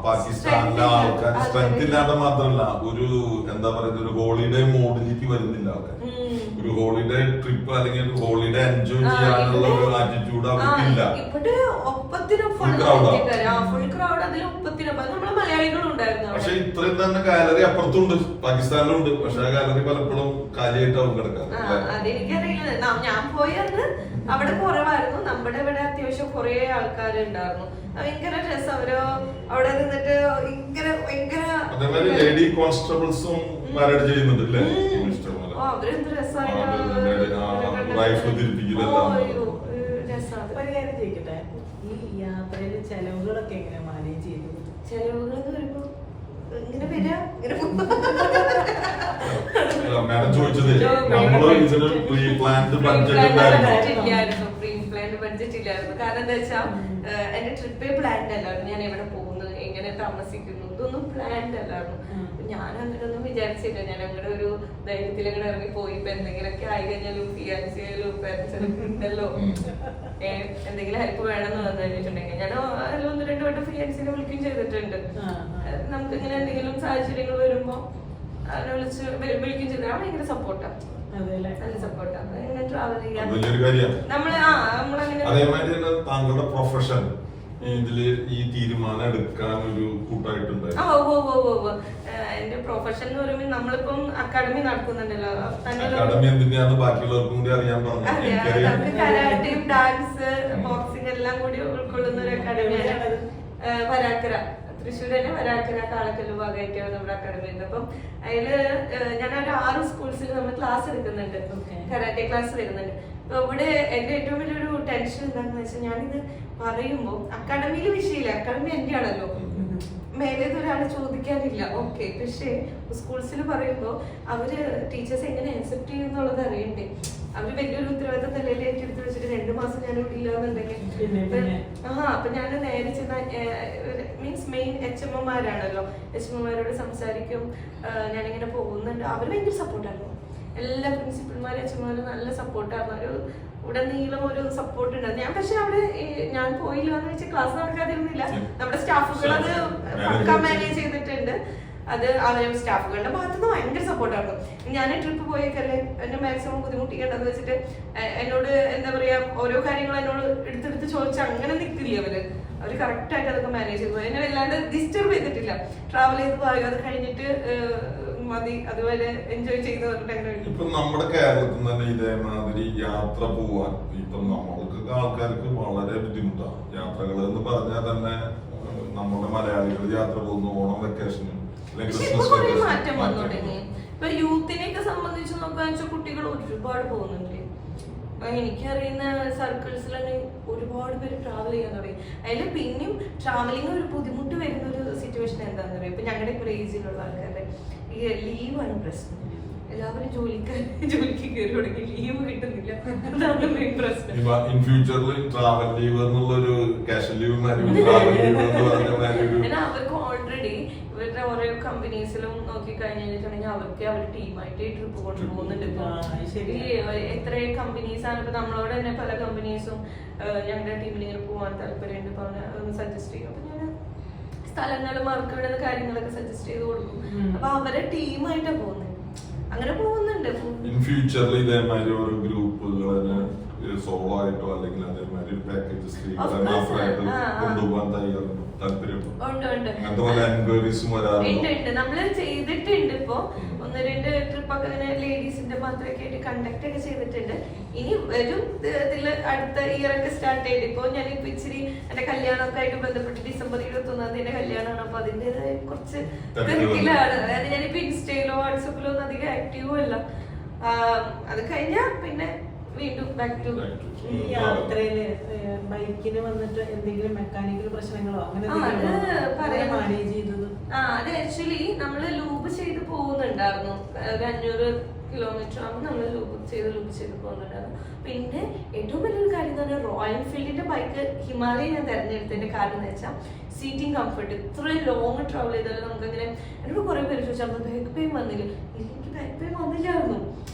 പാകിസ്ഥാനിലെ ആൾക്കാർ സ്ട്രെങ്ത് ഇല്ലാതെ മാത്രമല്ല ഒരു എന്താ പറയുക ഒരു ഹോളിഡേ മോഡിലേക്ക് വരുന്നില്ല. ആൾക്കാർ ഒരു ഹോളിഡേ ട്രിപ്പ് അല്ലെങ്കിൽ ഒരു ഹോളിഡേ എൻജോയ് ചെയ്യാനുള്ള ഒരു ആറ്റിറ്റ്യൂഡ് അവർക്കില്ല. ഇവിടെ ഒപ്പത്തിനും ഫുൾ ക്രൗഡ് അതിൽ ഒപ്പത്തിനൊപ്പം നമ്മളെ മലയാളികളും ഉണ്ടായിരുന്നു. പക്ഷെ ഇത്രയും തന്നെ ഗാലറി അപ്പുറത്തുണ്ട്, പാകിസ്ഥാനിലുണ്ട്. പക്ഷെ ആ ഗാലറി പലപ്പോഴും കാലിയായിട്ടാവും കിടക്കാം. അതെനിക്കറിയില്ല. ഞാൻ പോയത് അവിടെ കുറവായിരുന്നു. നമ്മുടെ ഇവിടെ അത്യാവശ്യം കുറെ ആൾക്കാരുണ്ടായിരുന്നു. ഭയങ്കര രസം. അവരോ അവിടെ നിന്നിട്ട് ഭയങ്കര ലേഡി കോൺസ്റ്റബിൾസും മാരേജ് ചെയ്യുന്നുണ്ട് അല്ലേ? അവരെന്ത് രസമായിട്ട് ഒരു കാര്യം ചോദിക്കട്ടെ, ഈ യാത്രയിലെ ചെലവുകളൊക്കെ എങ്ങനെയാ മാനേജ് ചെയ്തത്? ചെലവുകൾ എന്ന് പറയുമ്പോ ഇങ്ങനെ വരിക മാഡം ചോദിച്ചത് നമ്മള് ഇതിന് പ്രീ പ്ലാൻഡ് ബഡ്ജറ്റ് ഇല്ലായിരുന്നു. പ്രീ പ്ലാൻഡ് ബഡ്ജറ്റ് ഇല്ലായിരുന്നു. കാരണം എന്താ വെച്ചാൽ എന്റെ ട്രിപ്പേ പ്ലാൻഡ് അല്ലായിരുന്നു. ഞാൻ എവിടെ പോകുന്നത്, എങ്ങനെ താമസിക്കുന്നു, ഇതൊന്നും പ്ലാൻഡ് അല്ലായിരുന്നു. ഞാൻ അങ്ങനെയൊന്നും വിചാരിച്ചില്ല. ഞാൻ അങ്ങനെ ഒരു ധൈര്യത്തിൽ അങ്ങനെ ഇറങ്ങി പോയി. ഇപ്പൊ എന്തെങ്കിലുമൊക്കെ ആയി കഴിഞ്ഞാലും ഫിയാൻസിയാലും പാരന്റ്സ് ഉണ്ടല്ലോ, എന്തെങ്കിലും ഹെൽപ്പ് വേണമെന്ന് വന്നു കഴിഞ്ഞിട്ടുണ്ടെങ്കിൽ ഞാൻ 1-2 വട്ടം ഫിയാൻസിനെ വിളിക്കുകയും ചെയ്തിട്ടുണ്ട്. നമുക്ക് ഇങ്ങനെ എന്തെങ്കിലും സാഹചര്യങ്ങൾ വരുമ്പോ അവനെ വിളിക്കുകയും ചെയ്ത് ഭയങ്കര സപ്പോർട്ടാണ്. നല്ല സപ്പോർട്ടാണ്. ഇങ്ങനെ ട്രാവൽ ചെയ്യാൻ നമ്മളങ്ങനെ താങ്കളുടെ പ്രൊഫഷൻ ഇതില് ഈ തീരുമാനം എടുക്കാൻ ഒരു കൂട്ടായിട്ടുണ്ട്. എന്റെ പ്രൊഫഷൻ എന്ന് പറയുമ്പോൾ നമ്മളിപ്പം അക്കാഡമി നടത്തുന്നുണ്ടല്ലോ. അക്കാഡമി എന്തിനാണ് ബാക്കിയുള്ളവർക്കും കൂടി അറിയാൻ നമുക്ക് കരാട്ടയും ഡാൻസ് ബോക്സിംഗ് എല്ലാം കൂടി ഉൾക്കൊള്ളുന്ന ഒരു അക്കാഡമിയാണ് വരാക്കര. തൃശ്ശൂർ തന്നെ വരാക്കര കാളക്കല്ല് ഭാഗമായിട്ടാണ് നമ്മുടെ അക്കാഡമി ഉണ്ട്. അപ്പം അതില് ഞാനൊരു 6 സ്കൂൾസിൽ നമ്മൾ ക്ലാസ് എടുക്കുന്നുണ്ട്, കരാട്ടെ ക്ലാസ് വരുന്നുണ്ട്. അപ്പൊ ഇവിടെ എന്റെ ഏറ്റവും വലിയൊരു ടെൻഷൻ എന്താണെന്ന് വെച്ചാൽ ഞാനിത് പറയുമ്പോൾ അക്കാഡമിയിൽ വിഷയമില്ല, അക്കാഡമി എന്റെ ആണല്ലോ, മേലേത് ഒരാൾ ചോദിക്കാനില്ല. ഓക്കെ, പക്ഷേ സ്കൂൾസിൽ പറയുമ്പോൾ അവര് ടീച്ചേഴ്സ് എങ്ങനെ അക്സെപ്റ്റ് ചെയ്യും എന്നുള്ളത് അറിയണ്ടേ. അവര് വലിയൊരു ഉത്തരവാദിത്തം തലയിൽ ഏറ്റെടുത്ത് വെച്ചിട്ട് 2 മാസം ഞാൻ ഇവിടെ ഇല്ലാന്നുണ്ടെങ്കിൽ അപ്പൊ ഞാൻ നേരെ ചെന്ന മീൻസ് മെയിൻ HMമാരാണല്ലോ, HMമാരോട് സംസാരിക്കും. ഞാനിങ്ങനെ പോകുന്നുണ്ട്. അവര് ഭയങ്കര സപ്പോർട്ടായിരുന്നു. എല്ലാ പ്രിൻസിപ്പൽമാരും HMമാരും നല്ല സപ്പോർട്ടായിരുന്നു. ഒരു ഉടനീളം ഒരു സപ്പോർട്ട് ഉണ്ടായിരുന്നു. ഞാൻ പക്ഷെ അവിടെ ഞാൻ പോയില്ല എന്ന് വെച്ചാൽ ക്ലാസ് നടക്കാതിരുന്നില്ല. നമ്മുടെ സ്റ്റാഫുകൾ അത് പക്ക മാനേജ് ചെയ്തിട്ടുണ്ട്. അത് അവരെ സ്റ്റാഫുകളുടെ ഭാഗത്തുനിന്ന് ഭയങ്കര സപ്പോർട്ടായിരുന്നു. ഞാൻ ട്രിപ്പ് പോയേക്കല്ലേ എന്നെ മാക്സിമം ബുദ്ധിമുട്ടിക്കേണ്ടെന്ന് വെച്ചിട്ട് എന്നോട് എന്താ പറയാ ഓരോ കാര്യങ്ങൾ എന്നോട് എടുത്തെടുത്ത് ചോദിച്ചാൽ അങ്ങനെ നിൽക്കില്ല അവര് കറക്റ്റ് ആയിട്ട് അതൊക്കെ മാനേജ് ചെയ്തു. എന്നെ വല്ലാണ്ട് ഡിസ്റ്റർബ് ചെയ്തിട്ടില്ല. ട്രാവൽ ചെയ്ത് പോയോ അത് കഴിഞ്ഞിട്ട് മതി, അതുപോലെ എൻജോയ് ചെയ്ത് പറഞ്ഞിട്ട്. ഇപ്പൊ നമ്മുടെ കേരളത്തിൽ തന്നെ ഇതേമാതിരി യാത്ര പോവാൻ ഇപ്പൊ നമ്മൾക്ക് ആൾക്കാർക്ക് വളരെ ബുദ്ധിമുട്ടാണ്. യാത്രകൾ എന്ന് പറഞ്ഞാൽ തന്നെ നമ്മുടെ മലയാളികൾ യാത്ര പോകുന്നു ഓണം വെക്കേഷനും മാറ്റം വന്നു തുടങ്ങി. ഇപ്പൊ യൂത്തിനെയൊക്കെ സംബന്ധിച്ച് നോക്കാന്ന് വെച്ചാൽ കുട്ടികൾ ഒരുപാട് പോകുന്നുണ്ട്. എനിക്കറിയുന്ന സർക്കിൾസിലാണ് ഒരുപാട് പേര് ട്രാവൽ ചെയ്യാൻ തുടങ്ങി. അതിൽ പിന്നെയും ട്രാവലിംഗ് ഒരു ബുദ്ധിമുട്ട് വരുന്ന ഒരു സിറ്റുവേഷൻ എന്താണെന്ന് പറയാം. ഇപ്പൊ ഞങ്ങളുടെ ഇപ്പോൾ ഏജിലുള്ള ആൾക്കാരുടെ ഈ ലീവാണ് പ്രശ്നം. എല്ലാവരും ജോലിക്ക് കയറി തുടങ്ങി, ലീവ് കിട്ടുന്നില്ല. അതാണ് മെയിൻ പ്രശ്നം. ഇൻ ഫ്യൂച്ചറിൽ ട്രാവൽ ലീവ് എന്നുള്ളൊരു കാഷ്വൽ ലീവ് അവർക്ക് ഓൾറെഡി ഇവരുടെ ഓരോ കമ്പനീസിലും നോക്കി കഴിഞ്ഞിട്ടുണ്ടെങ്കിൽ അവർക്ക് അവർ ടീമായിട്ട് ട്രിപ്പ് കൊണ്ടുപോകുന്നുണ്ട്. ഇപ്പൊ എത്ര കമ്പനീസ് ആണ് ഇപ്പൊ നമ്മളോട് തന്നെ പല കമ്പനീസും ഞങ്ങളുടെ ടീമിന് ഇങ്ങനെ പോകാൻ താല്പര്യമുണ്ട് പറഞ്ഞ സജസ്റ്റ് ചെയ്യും. അപ്പൊ ഞാൻ സ്ഥലങ്ങളും അവർക്ക് വിടുന്ന കാര്യങ്ങളൊക്കെ സജസ്റ്റ് ചെയ്ത് കൊടുക്കും. അപ്പൊ അവരെ ടീമായിട്ടാ പോകുന്നത്, അങ്ങനെ പോകുന്നുണ്ട്. ഇൻ ഫ്യൂച്ചറിൽ ഇതേമാതിരി ഓരോ ഗ്രൂപ്പുകൾ സോളോ ആയിട്ടോ അല്ലെങ്കിൽ അതേമാതിരി പാക്കേജ് സ്ത്രീകളെ മാത്രമായിട്ട് കൊണ്ടുപോകാൻ തയ്യാറുണ്ടോ? താല്പര്യമുണ്ടോ? അങ്ങനത്തെ പല എൻക്വയറീസും വരാറുണ്ട്. നമ്മള് ചെയ്തിട്ടുണ്ട്. ഇപ്പൊ 1-2 ട്രിപ്പൊക്കെ ഇങ്ങനെ ലേഡീസിന്റെ മാത്രമൊക്കെ ആയിട്ട് കണ്ടക്ട് ഒക്കെ ചെയ്തിട്ടുണ്ട്. ഇനി വരും ഇതില് അടുത്ത ഇയർ ഒക്കെ സ്റ്റാർട്ട് ചെയ്ത് ഇപ്പൊ ഞാനിപ്പോ ഇച്ചിരി എന്റെ കല്യാണമൊക്കെ ആയിട്ട് ബന്ധപ്പെട്ട് December 21 കല്യാണമാണ്. അപ്പൊ അതിന്റേതായ കുറച്ച് തിരക്കിലാണ്. അതായത് ഞാനിപ്പോ ഇൻസ്റ്റയിലോ വാട്സപ്പിലോ ഒന്നും അധികം ആക്റ്റീവും അല്ല. അത് കഴിഞ്ഞാ പിന്നെ വീണ്ടും ബാക്ക് ടു. ഈ യാത്രയില് ബൈക്കിന് വന്നിട്ട് എന്തെങ്കിലും മെക്കാനിക്കൽ പ്രശ്നങ്ങളോ അങ്ങനെ മാനേജ് ചെയ്തത്? അത് ആക്ച്വലി നമ്മള് ലൂബ് ചെയ്ത് പോകുന്നുണ്ടായിരുന്നു. ഒരു 500 കിലോമീറ്റർ ആകുമ്പോൾ നമ്മൾ ലൂബ് ചെയ്ത് പോകുന്നുണ്ടായിരുന്നു. പിന്നെ ഏറ്റവും വലിയൊരു കാര്യം എന്ന് പറഞ്ഞാൽ റോയൽ എൻഫീൽഡിന്റെ ബൈക്ക് ഹിമാലയ ഞാൻ തെരഞ്ഞെടുത്തതിന്റെ കാരണം എന്ന് വെച്ചാൽ സീറ്റിംഗ് കംഫർട്ട്. ഇത്രയും ലോങ് ട്രാവൽ ചെയ്താലും നമുക്ക് അങ്ങനെ എന്നോട് കുറെ പേര് ചോദിച്ചാൽ ബാക്ക് പെയിൻ വന്നില്ല. എനിക്ക് ബാക്ക് പെയിൻ വന്നില്ലായിരുന്നു.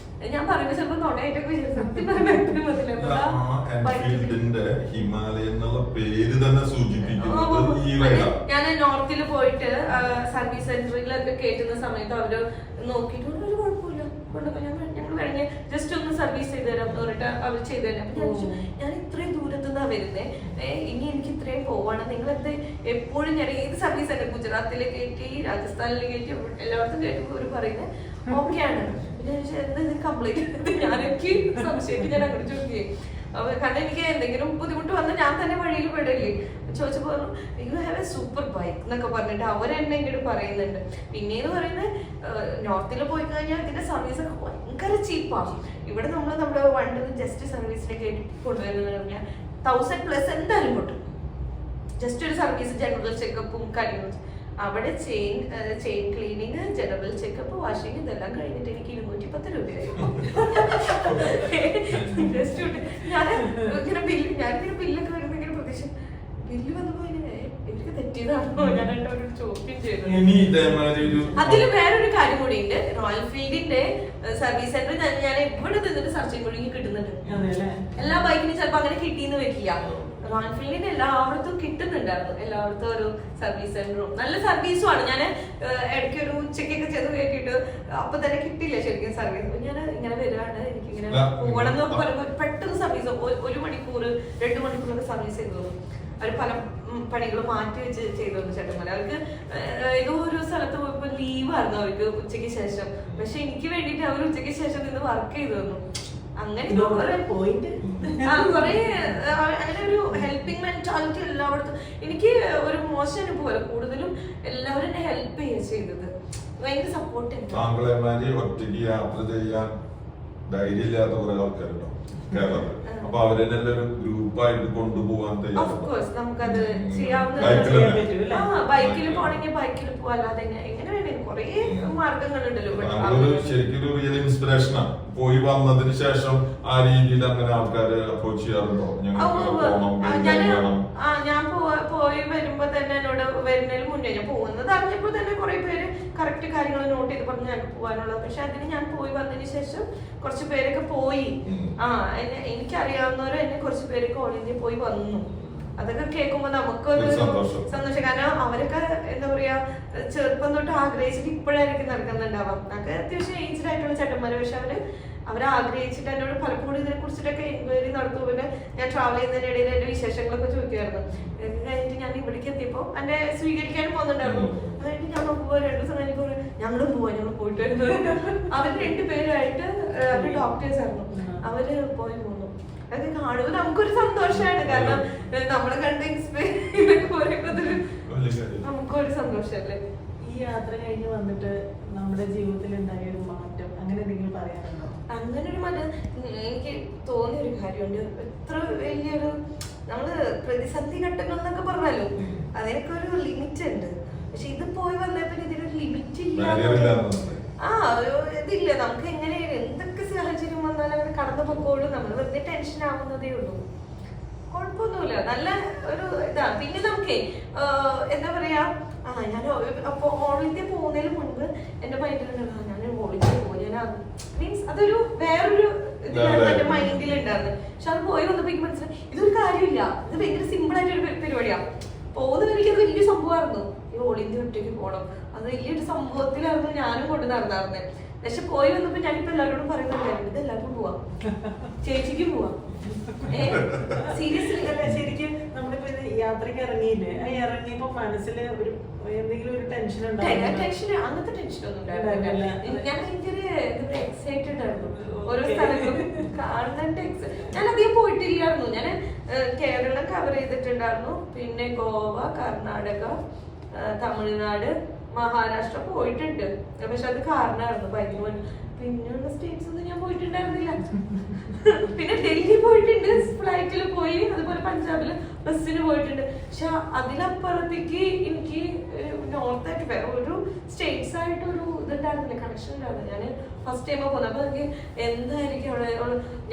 ഞാൻ പറയുമ്പോ ചിലപ്പോ തൊണ്ടയായിട്ടൊക്കെ ഹിമാലയ എന്നുള്ള പേര് തന്നെ ഞാൻ നോർത്തിൽ പോയിട്ട് സർവീസ് സെന്ററിലൊക്കെ കേട്ടുന്ന സമയത്ത് അവര് നോക്കിയിട്ട് ഒരു കുഴപ്പമില്ല കൊണ്ടുപോയി ഞങ്ങൾ കഴിഞ്ഞ് ജസ്റ്റ് ഒന്ന് സർവീസ് ചെയ്ത് തരാം പറഞ്ഞിട്ട് അവർ ചെയ്തു തരാം. അപ്പൊ ഞാൻ ഇത്രയും ദൂരത്തുനിന്നാ വരുന്നേ, ഇനി എനിക്ക് ഇത്രയും പോവാണ്, നിങ്ങളെന്ത് എപ്പോഴും ഞാൻ ഏത് സർവീസ് സെന്റർ ഗുജറാത്തിൽ കയറ്റി രാജസ്ഥാനിൽ കയറ്റി എല്ലായിടത്തും കേട്ടപ്പോൾ അവർ പറയുന്നത് ഓക്കെയാണ്. കംപ്ലൈന്റ് ഞാനെനിക്ക് സംശയത്തിൽ ഞാൻ അങ്ങോട്ട് ചോദിക്കേ. കാരണം എനിക്ക് എന്തെങ്കിലും ബുദ്ധിമുട്ട് വന്നാൽ ഞാൻ തന്നെ വഴിയിൽ പെടില്ലേ. ചോദിച്ചപ്പോൾ you have A super bike എന്നൊക്കെ പറഞ്ഞിട്ട് അവരെന്നെ ഇങ്ങോട്ട് പറയുന്നുണ്ട്. പിന്നീന്ന് പറയുന്നത് നോർത്തിൽ പോയി കഴിഞ്ഞാൽ ഇതിന്റെ സർവീസ് ഒക്കെ ഭയങ്കര ചീപ്പാണ്. ഇവിടെ നമ്മൾ നമ്മുടെ വണ്ടി ജസ്റ്റ് സർവീസിനെ കയറ്റി കൊണ്ടുവരുന്നത് പറഞ്ഞാൽ 1000+ എന്തായാലും പൊട്ടും. ജസ്റ്റ് ഒരു സർവീസ് ജനറൽ ചെക്കപ്പും കാര്യങ്ങളും. അവിടെ chain cleaning, general checkup, washing ഇതെല്ലാം കഴിഞ്ഞിട്ട് എനിക്ക് 210 രൂപയായി. ഞാനിങ്ങനെ ബില്ലൊക്കെ വരുന്നെങ്കിലും പ്രതീക്ഷ ബില്ല് വന്നപ്പോ എനിക്ക് തെറ്റിയതാണോ ഞാൻ ഒരു ചോദ്യം ചെയ്തു. അതിൽ വേറൊരു കാര്യം കൂടി ഉണ്ട്. റോയൽ ഫീൽഡിന്റെ സർവീസ് സെന്റർ ഞാൻ എവിടെ നിന്നിട്ട് സെർച്ച് ചെയ്യുമ്പോഴേക്കും കിട്ടുന്നുണ്ട്. എല്ലാ ബൈക്കിനും ചിലപ്പോ അങ്ങനെ കിട്ടിയെന്ന് വെക്കില്ല. റോയൽ ഫീൽഡിന് എല്ലായിടത്തും കിട്ടുന്നുണ്ടായിരുന്നു. എല്ലായിടത്തും ഒരു സർവീസ് സെന്ററും നല്ല സർവീസും ആണ്. ഞാൻ ഇടയ്ക്ക് ഒരു ഉച്ചക്കൊക്കെ ചെന്ന് കേട്ടിട്ട് അപ്പൊ തന്നെ കിട്ടില്ല ശരിക്കും സർവീസ്. ഞാൻ ഇങ്ങനെ വരികയാണ്, എനിക്കിങ്ങനെ പോകണം എന്നൊക്കെ പറയുമ്പോൾ പെട്ടെന്ന് സർവീസ് 1 മണിക്കൂർ 2 മണിക്കൂറൊക്കെ സർവീസ് ചെയ്തു. അവർ പല പണികൾ മാറ്റി വെച്ച് ചെയ്തു ചേട്ടന്മാർ. അവർക്ക് ഏതോ ഒരു സ്ഥലത്ത് പോയപ്പോ ലീവായിരുന്നു അവർക്ക് ഉച്ചയ്ക്ക് ശേഷം. പക്ഷെ എനിക്ക് വേണ്ടിട്ട് അവർ ഉച്ചയ്ക്ക് ശേഷം നിന്ന് വർക്ക് ചെയ്തു തന്നു. അങ്ങനെ കുറെ അങ്ങനെ ഒരു ഹെൽപ്പിംഗ് മെന്റാലിറ്റി എല്ലായിടത്തും. എനിക്ക് ഒരു മോശം അനുഭവം. കൂടുതലും എല്ലാവരും എന്നെ ഹെൽപ്പ് ചെയ്യുക ചെയ്തത്. ഭയങ്കര സപ്പോർട്ട് ഉണ്ട്. ഒറ്റയ്ക്ക് യാത്ര ചെയ്യാൻ ധൈര്യമില്ലാത്ത കുറെ ആൾക്കാരുണ്ടോ കേരളത്തിൽ? അപ്പൊ അവരെല്ലാം ഗ്രൂപ്പായിട്ട് കൊണ്ടുപോകാൻ നമുക്കത് ചെയ്യാവുന്ന ബൈക്കിൽ പോണെങ്കിൽ ബൈക്കിൽ പോവാ. അല്ലാതെ എങ്ങനെ വേണേ കുറെ മാർഗങ്ങളുണ്ടല്ലോ. ശരിക്കും റിയൽ ഇൻസ്പിറേഷനാണ്. പോയി വന്നതിന് ശേഷം ആ രീതിയിൽ അങ്ങനെ ആൾക്കാര് അപ്രോച്ച് ചെയ്യാറുണ്ടോ? ഞാൻ പോയി വരുമ്പോ തന്നെ എന്നോട് വരുന്നതിന് മുന്നേ ഞാൻ പോകുന്നത് അറിഞ്ഞപ്പോ തന്നെ കുറെ പേര് കറക്റ്റ് കാര്യങ്ങൾ നോട്ട് ചെയ്ത് പറഞ്ഞു ഞങ്ങൾക്ക് പോകാനുള്ളത്. പക്ഷെ അതിന് ഞാൻ പോയി വന്നതിന് ശേഷം കുറച്ച് പേരൊക്കെ പോയി. എനിക്കറിയാവുന്നവരും എന്നെ കുറച്ച് പേരൊക്കെ ഓൾ ഇന്ത്യ പോയി വന്നു. അതൊക്കെ കേൾക്കുമ്പോ നമുക്കൊരു സന്തോഷം. കാരണം അവരൊക്കെ എന്താ പറയാ ചെറുപ്പം തൊട്ട് ആഗ്രഹിച്ചിട്ട് ഇപ്പോഴായിരിക്കും നടക്കുന്നുണ്ടാവാം. നമുക്ക് അത്യാവശ്യം ഏജ്ഡ് ആയിട്ടുള്ള ചേട്ടന്മാര്. പക്ഷെ അവരെ ആഗ്രഹിച്ചിട്ട് എന്നോട് പലപ്പോഴും ഇതിനെ കുറിച്ചിട്ടൊക്കെ എൻക്വയറി നടത്തും. പിന്നെ ഞാൻ ട്രാവൽ ചെയ്യുന്നതിനിടയിൽ എന്റെ വിശേഷങ്ങളൊക്കെ ചോദിക്കുമായിരുന്നു. കഴിഞ്ഞിട്ട് ഞാൻ ഇവിടേക്ക് എത്തിയപ്പോ എന്നെ സ്വീകരിക്കാനും പോകുന്നുണ്ടായിരുന്നു. അതായത് ഞങ്ങൾ പോവാ 2 ദിവസം കഴിഞ്ഞപ്പോ ഞങ്ങളും പോയിട്ട് വരുന്നത്. അവർ 2 പേരായിട്ട് അവര് ഡോക്ടേഴ്സ് ആയിരുന്നു. അവര് പോയി പോന്നു. അതൊക്കെ കാണുമ്പോൾ നമുക്കൊരു സന്തോഷമാണ്. കാരണം നമ്മളെ കണ്ട നമുക്കൊരു സന്തോഷല്ലേ. ഈ യാത്ര കഴിഞ്ഞ് വന്നിട്ട് നമ്മുടെ ജീവിതത്തിൽ ഉണ്ടായ ഒരു മാറ്റം അങ്ങനെ എന്തെങ്കിലും പറയാനുണ്ടോ? അങ്ങനെ ഒരു മാറ്റം എനിക്ക് തോന്നിയൊരു കാര്യമുണ്ട്. എത്ര വലിയൊരു നമ്മള് പ്രതിസന്ധി ഘട്ടങ്ങൾ എന്നൊക്കെ പറഞ്ഞാലോ അതിനൊക്കെ ഒരു ലിമിറ്റ് ഉണ്ട്. പക്ഷെ ഇത് പോയി വന്നപ്പോ ഇതിനൊരു ലിമിറ്റ് ഇല്ല. ഇതില്ല. നമുക്ക് എങ്ങനെ എന്തൊക്കെ സാഹചര്യം വന്നാലും അങ്ങനെ കടന്നു പൊക്കോളും. നമ്മൾ വെറുതെ ടെൻഷൻ ആവുന്നതേ ഉള്ളൂ. കുഴപ്പമൊന്നുമില്ല. നല്ല ഒരു ഇതാ. പിന്നെ നമുക്ക് എന്താ പറയാ ഞാൻ അപ്പൊ ഓൾ ഇന്ത്യ പോകുന്നതിന് മുൻപ് എന്റെ മൈൻഡിലുണ്ടായിരുന്നു ഞാൻ ഓൾ ഇന്ത്യ പോകും, ഞാൻ മീൻസ് അതൊരു വേറൊരു എന്റെ മൈൻഡിലുണ്ടായിരുന്നു. പക്ഷെ അത് പോയി വന്നപ്പോ എനിക്ക് മനസ്സിലായി ഇതൊരു കാര്യമില്ല, ഇത് ഭയങ്കര സിമ്പിൾ ആയിട്ടൊരു പരിപാടിയാ. പോകുന്നവർക്ക് അത് വലിയ സംഭവമായിരുന്നു, ഈ ഓൾ ഇന്ത്യ ഒറ്റയ്ക്ക് പോകണം, അത് വലിയൊരു സംഭവത്തിലായിരുന്നു ഞാനും കൊണ്ട് നടന്നായിരുന്നേ. പക്ഷെ പോയി വന്നപ്പോ ഞാനിപ്പോ എല്ലാവരോടും പറയുന്നുണ്ടായിരുന്നു ഇത് എല്ലാവർക്കും പോവാം, ചേച്ചിക്കും പോവാം. സീരിയസ്ലി ശരിക്കും നമ്മളിപ്പോ യാത്രക്ക് ഇറങ്ങിയില്ലേ, ഇറങ്ങിയപ്പോ മനസ്സിൽ ഒരു എന്തെങ്കിലും ഒരു ടെൻഷൻ ടെൻഷൻ അങ്ങനത്തെ ടെൻഷനൊന്നും ഉണ്ടായിരുന്നില്ല. ഞാൻ ഭയങ്കര എക്സൈറ്റഡ് ആയിരുന്നു ഓരോ സ്ഥലങ്ങളും കാണാനായിട്ട്. ഞാൻ അധികം പോയിട്ടില്ലായിരുന്നു, ഞാൻ കേരളം കവർ ചെയ്തിട്ടുണ്ടായിരുന്നു, പിന്നെ ഗോവ, കർണാടക, തമിഴ്നാട്, മഹാരാഷ്ട്ര പോയിട്ടുണ്ട്. പക്ഷെ അത് കാരണമായിരുന്നു ഭയങ്കര. പിന്നെയുള്ള സ്റ്റേറ്റ്സ് ഒന്നും ഞാൻ പോയിട്ടുണ്ടായിരുന്നില്ല. പിന്നെ ഡൽഹി പോയിട്ടുണ്ട്, ഫ്ലൈറ്റിൽ പോയി, അതുപോലെ പഞ്ചാബില് ബസ്സിന് പോയിട്ടുണ്ട്. പക്ഷെ അതിലപ്പുറത്തേക്ക് എനിക്ക് നോർത്ത് ആയിട്ട് വേറെ ഒരു സ്റ്റേറ്റ്സ് ആയിട്ട് ഒരു ഇതുണ്ടായിരുന്നില്ല, കണക്ഷൻ ഉണ്ടായിരുന്നില്ല. ഞാൻ ഫസ്റ്റ് ടൈം പോകുന്നത്. അപ്പൊ എനിക്ക് എന്തായിരിക്കും അവിടെ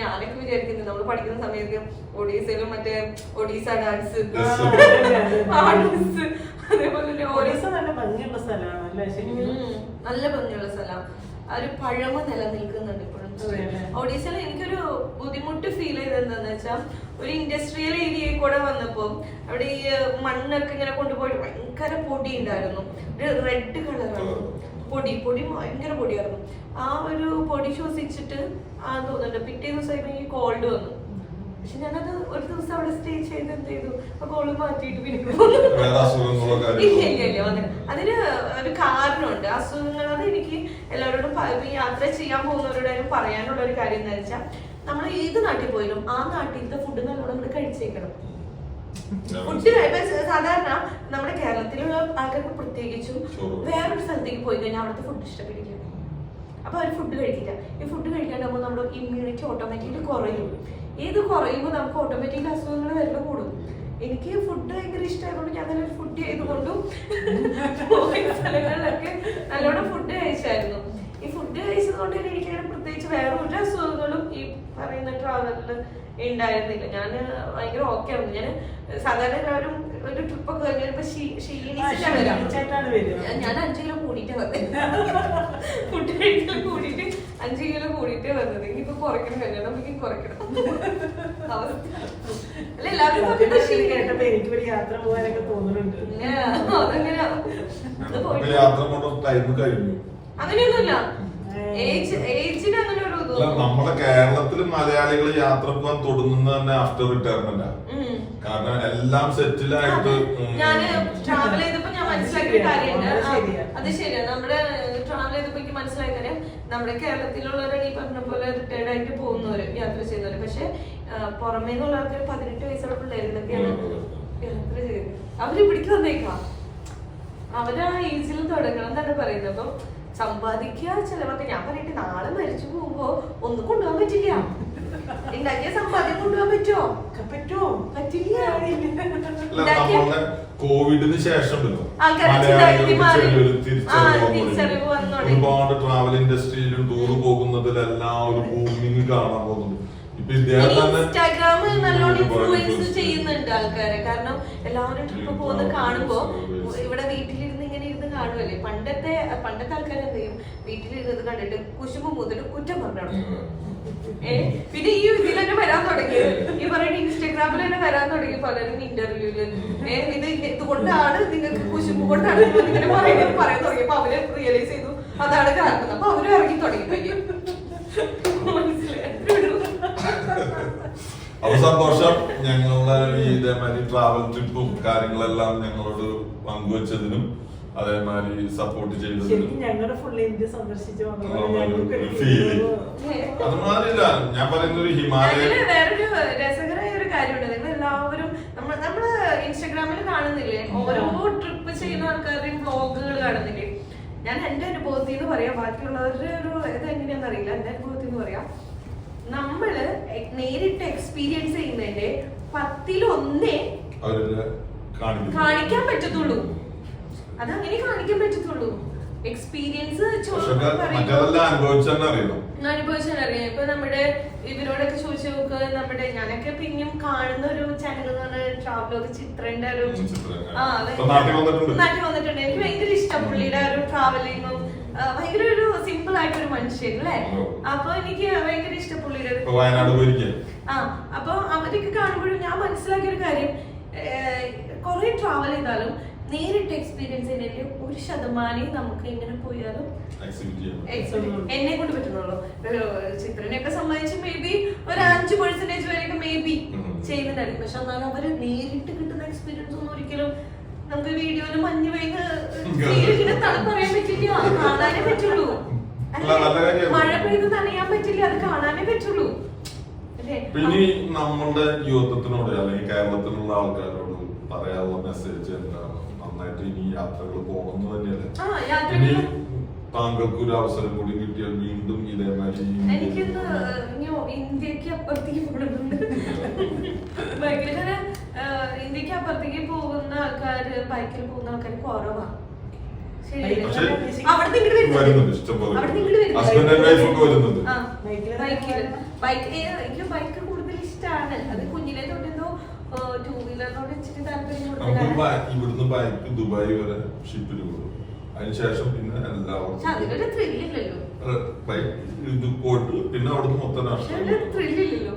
ഞാനൊക്കെ വിചാരിക്കുന്നത് നമ്മൾ പഠിക്കുന്ന സമയത്ത് ഒഡീസയിലും മറ്റേ ഒഡീസ ഡാൻസ്, അതേപോലെ ഒഡീസ നല്ല ഭംഗിയുള്ള സ്ഥലമാണ് അല്ലേ? നല്ല ഭംഗിയുള്ള സ്ഥലം, ഒരു പഴമ നിലനിൽക്കുന്നുണ്ട് ഇപ്പോഴും. ഒഡീസയിൽ എനിക്കൊരു ബുദ്ധിമുട്ട് ഫീൽ ചെയ്തത് എന്താന്ന് വെച്ചാൽ ഒരു ഇൻഡസ്ട്രിയൽ ഏരിയയിൽ കൂടെ വന്നപ്പോ അവിടെ ഈ മണ്ണൊക്കെ ഇങ്ങനെ കൊണ്ടുപോയിട്ട് ഭയങ്കര പൊടി ഉണ്ടായിരുന്നു, ഒരു റെഡ് കളറാണ് പൊടി ഭയങ്കര പൊടിയായിരുന്നു. ആ ഒരു പൊടി ശ്വസിച്ചിട്ട് തോന്നുന്നുണ്ട് പിറ്റേ ദിവസം ഈ കോൾഡ് വന്നു. പക്ഷെ ഞാനത് ഒരു ദിവസം അവിടെ സ്റ്റേ ചെയ്ത് എന്ത് ചെയ്തു, ആ കോള് മാറ്റിയിട്ട് പിന്നെ ഇല്ല അതിന് ഒരു കാരണമുണ്ട്. അസുഖങ്ങൾ അത് എനിക്ക് എല്ലാവരോടും യാത്ര ചെയ്യാൻ പോകുന്നവരോടും പറയാനുള്ള ഒരു കാര്യം എന്താ വെച്ചാൽ നമ്മൾ ഏത് നാട്ടിൽ പോയാലും ആ നാട്ടിലത്തെ ഫുഡ് നല്ലോണം നമ്മൾ കഴിച്ചേക്കണം. ഫുഡ് സാധാരണ നമ്മുടെ കേരളത്തിലുള്ള ആൾക്കാർക്ക് പ്രത്യേകിച്ചും വേറൊരു സ്ഥലത്തേക്ക് പോയി കഴിഞ്ഞാൽ അവിടുത്തെ ഫുഡ് ഇഷ്ടപ്പെടില്ല, അപ്പൊ അവർ ഫുഡ് കഴിക്കില്ല. ഈ ഫുഡ് കഴിക്കാണ്ടാകുമ്പോൾ നമ്മുടെ ഇമ്മ്യൂണിറ്റി ഓട്ടോമാറ്റിക്കലി കുറയും. ഏത് കുറയുമ്പോൾ നമുക്ക് ഓട്ടോമാറ്റിക്കലി അസുഖങ്ങൾ വരല് കൂടും. എനിക്ക് ഫുഡ് ഭയങ്കര ഇഷ്ടമായതുകൊണ്ട് ഞാൻ നല്ലൊരു ഫുഡ് ചെയ്തുകൊണ്ടും പോയ സ്ഥലങ്ങളിലൊക്കെ നല്ലോണം ഫുഡ് കഴിച്ചായിരുന്നു. ഈ ഫുഡ് കഴിച്ചതുകൊണ്ട് തന്നെ എനിക്കങ്ങനെ പ്രത്യേകിച്ച് വേറെ ഒരു അസുഖങ്ങളും ഈ പറയുന്ന ട്രാവലിൽ ഉണ്ടായിരുന്നില്ല. ഞാൻ ഭയങ്കര ഓക്കെ ആയിരുന്നു. ഞാൻ സാധാരണ എല്ലാവരും ഒരു ട്രിപ്പൊക്കെ കഴിഞ്ഞപ്പോ ക്ഷീണിച്ചിട്ടാണ് വരിക. ഞാൻ 5 കിലോ കൂടിയിട്ടാ വന്നത്, ഫുഡ് കഴിക്കൽ കൂടിയിട്ട് 5 കിലോ കൂടിയിട്ടേ വന്നത്. ഇനിയിപ്പോ കുറയ്ക്കണം, കല്യാണം നമുക്ക് കുറയ്ക്കണം അവസ്ഥ അല്ല. എല്ലാവരും കേട്ടപ്പോ എനിക്കൊരു യാത്ര പോകാനൊക്കെ തോന്നുന്നുണ്ട്. അതെങ്ങനെയാ അങ്ങനെയൊന്നുമില്ല, ഏജിന് അങ്ങനെ ഒരു നമ്മുടെ കേരളത്തില് മലയാളികൾ യാത്ര പോകാൻ തുടങ്ങുന്നത് തന്നെ ആഫ്റ്റർ റിട്ടയർമെന്റ്. കാരണം എല്ലാം സെറ്റിലായിട്ട് ഞാന് ട്രാവൽ ചെയ്തപ്പോ ഞാൻ മനസ്സിലാക്കിയ കാര്യമുണ്ട്. അത് ശരിയാണ്, നമ്മുടെ ട്രാവൽ ചെയ്തപ്പോ എനിക്ക് മനസ്സിലായ കാര്യം നമ്മുടെ കേരളത്തിലുള്ളവരാണ് ഈ പറഞ്ഞ പോലെ റിട്ടയർഡ് ആയിട്ട് പോകുന്നവര്, യാത്ര ചെയ്യുന്നവര്. പക്ഷെ പുറമേ നിന്നുള്ള ആൾക്കാർ 18 വയസ്സുള്ള പിള്ളേരിലൊക്കെയാണ് യാത്ര ചെയ്യുന്നത്. അവര് പിടിക്ക് വന്നേക്കാം, അവരാ ഏജിൽ തുടങ്ങണം എന്നാണ് പറയുന്നത്. അപ്പം സമ്പാദിക്കുക, ചെലവൊക്കെ. ഞാൻ പറയട്ടെ, നാളെ മരിച്ചു പോകുമ്പോ ഒന്നും കൊണ്ടുപോകാൻ പറ്റില്ല. ഉണ്ടാക്കിയ സമ്പാദ്യം കൊണ്ടുപോകാൻ പറ്റുമോ? പറ്റില്ല. കോവിഡിന് ശേഷം ഒരുപാട് ട്രാവൽ ഇൻഡസ്ട്രിയിലും ടൂർ പോകുന്നതിലെല്ലാം ഒരു ബൂമിങ് കാണാൻ പോകുന്നുണ്ട്. ഇൻസ്റ്റാഗ്രാം നല്ലോണം ഇൻഫ്ലുവൻസ് ചെയ്യുന്നുണ്ട് ആൾക്കാരെ. കാരണം എല്ലാവരും ട്രിപ്പ് പോകുന്നത് കാണുമ്പോ ഇവിടെ വീട്ടിലിരുന്ന് ഇങ്ങനെ ഇരുന്ന് കാണുമല്ലേ. പണ്ടത്തെ ആൾക്കാർ എന്ത് ചെയ്യും, വീട്ടിലിരുന്നത് കണ്ടിട്ട് കുശുമ്പ് മൂത്തിട്ട് കുറ്റം പറഞ്ഞു. പിന്നെ ഈ ഇതിൽ തന്നെ വരാൻ തുടങ്ങി, ഈ പറയുന്ന ഇൻസ്റ്റാഗ്രാമിൽ തന്നെ വരാൻ തുടങ്ങി പലരും ഇന്റർവ്യൂല്. ഇതുകൊണ്ടാണ് നിങ്ങൾക്ക് കുശുമ്പ് കൊണ്ടാണ് ഇങ്ങനെ പറയാൻ തുടങ്ങിയപ്പോ അവര് റിയലൈസ് ചെയ്തു അതാണ് കാരണം. അപ്പൊ അവരും ഇറങ്ങി തുടങ്ങി. അപ്പൊ സന്തോഷം, ഞങ്ങളുടെ ഇതേമാതിരി ട്രാവൽ ട്രിപ്പും കാര്യങ്ങളെല്ലാം ഞങ്ങളോട് പങ്കുവച്ചതിനും അതേമാതിരി സപ്പോർട്ട് ചെയ്തതിനും ഞങ്ങളുടെ ഫുൾ ഇന്ത്യ സന്ദർശിച്ചു അതുമാതിരില്ല. ഞാൻ പറയുന്ന ഒരു ഹിമാലയ വേറൊരു രസകരമായ ഒരു കാര്യമുണ്ട്. നിങ്ങൾ എല്ലാവരും നമ്മള് ഇൻസ്റ്റാഗ്രാമിൽ കാണുന്നില്ലേ, ഓരോ ട്രിപ്പ് ചെയ്യുന്ന ആൾക്കാരുടെയും വ്ലോഗുകൾ കാണുന്നില്ലേ. ഞാൻ എന്റെ അനുഭവത്തിൽ നിന്ന് പറയാം, ബാക്കിയുള്ളവരുടെ ഒരു ഇത് എങ്ങനെയാണെന്ന് അറിയില്ല. എന്റെ അനുഭവത്തിൽ നിന്ന് പറയാം, നമ്മള് നേരിട്ട് എക്സ്പീരിയൻസ് ചെയ്യുന്നതിന്റെ 10-1 കാണിക്കാൻ പറ്റത്തുള്ളൂ. അതങ്ങനെ കാണിക്കാൻ പറ്റത്തുള്ളൂ. എക്സ്പീരിയൻസ് മറ്റേതെല്ലാം അനുഭവിച്ചെന്നെ അറിയണം. അനുഭവിച്ചാലറിയാം. ഇപ്പൊ നമ്മുടെ ഇവരോടൊക്കെ ചോദിച്ചു നോക്ക്, നമ്മുടെ ഞാനൊക്കെ പിന്നെയും കാണുന്ന ഒരു ചാനൽ എന്ന് പറഞ്ഞാൽ ട്രാവലോഗ് ചിത്രന്റെ ഒരു നാട്ടിൽ വന്നിട്ടുണ്ട്. എനിക്ക് ഭയങ്കര ഇഷ്ടം പുള്ളിയുടെ ഒരു ട്രാവലിങ്ങും, ഭയങ്കര ഒരു സിമ്പിൾ ആയിട്ടൊരു മനുഷ്യൻ അല്ലേ. അപ്പൊ എനിക്ക് ഭയങ്കര ഇഷ്ടം പുള്ളിയുടെ. അപ്പൊ അവരൊക്കെ കാണുമ്പോഴും ഞാൻ മനസ്സിലാക്കിയ ഒരു കാര്യം, കുറെ ട്രാവൽ ചെയ്താലും നേരിട്ട് എക്സ്പീരിയൻസ് ചെയ്യുന്നതിൽ 1% നമുക്ക് എങ്ങനെ പോയാലും എന്നെ കൊണ്ട് പറ്റുന്നുള്ളൂ. ചിത്രനെയൊക്കെ സംബന്ധിച്ച് മേ ബി ഒരു 5% വരെയൊക്കെ മേ ബി ചെയ്യുന്നുണ്ടായിരിക്കും. പക്ഷെ എന്നാലും അവര് നേരിട്ട് കിട്ടുന്ന എക്സ്പീരിയൻസ് ഒന്നും ഒരിക്കലും നമുക്ക് വീഡിയോയില് മഞ്ഞ് പെയ്ത് തണുപ്പറിയാൻ പറ്റില്ല, അത് കാണാനേ പറ്റുള്ളൂ. മഴ പെയ്ത് നനയാൻ പറ്റില്ല, അത് കാണാനേ പറ്റുള്ളൂ. പിന്നെ നമ്മളുടെ യുവത്വത്തിനോട് അല്ലെങ്കിൽ കേരളത്തിലുള്ള ആൾക്കാരോട് പറയാനുള്ള മെസ്സേജ് എന്താണ്? നന്നായിട്ട് ഇനി യാത്രകൾ പോകണമെന്ന് തന്നെയല്ലേ. ഇനി താങ്കൾക്ക് ഒരു അവസരം കൂടി കിട്ടിയാൽ വീണ്ടും ഇതേമാതിരി ഇന്ത്യക്ക് അപ്പുറത്തേക്ക് പോകുന്നുണ്ട്. ഇന്ത്യക്ക് അപ്പുറത്തേക്ക് പോകുന്ന ആൾക്കാര്, ബൈക്കിൽ പോകുന്ന ആൾക്കാർ കുറവാ. എനിക്ക് ബൈക്ക് കൂടുതൽ ഇഷ്ടമാണ്. അത് കുഞ്ഞിലെ തൊട്ടെന്തോ ടൂ വീലറിനോട് ഇച്ചിരി താല്പര്യം. ഇവിടുന്ന് ബൈക്ക് ദുബായ് വരെ ഷിപ്പിൽ പോകും. അതിനുശേഷം പിന്നെ എല്ലാവർക്കും അതിനൊരു ത്രില്ലില്ലല്ലോ. ഇത് പോയിട്ട് പിന്നെ അവിടുന്ന് മൊത്തം ത്രില്ലില്ലല്ലോ.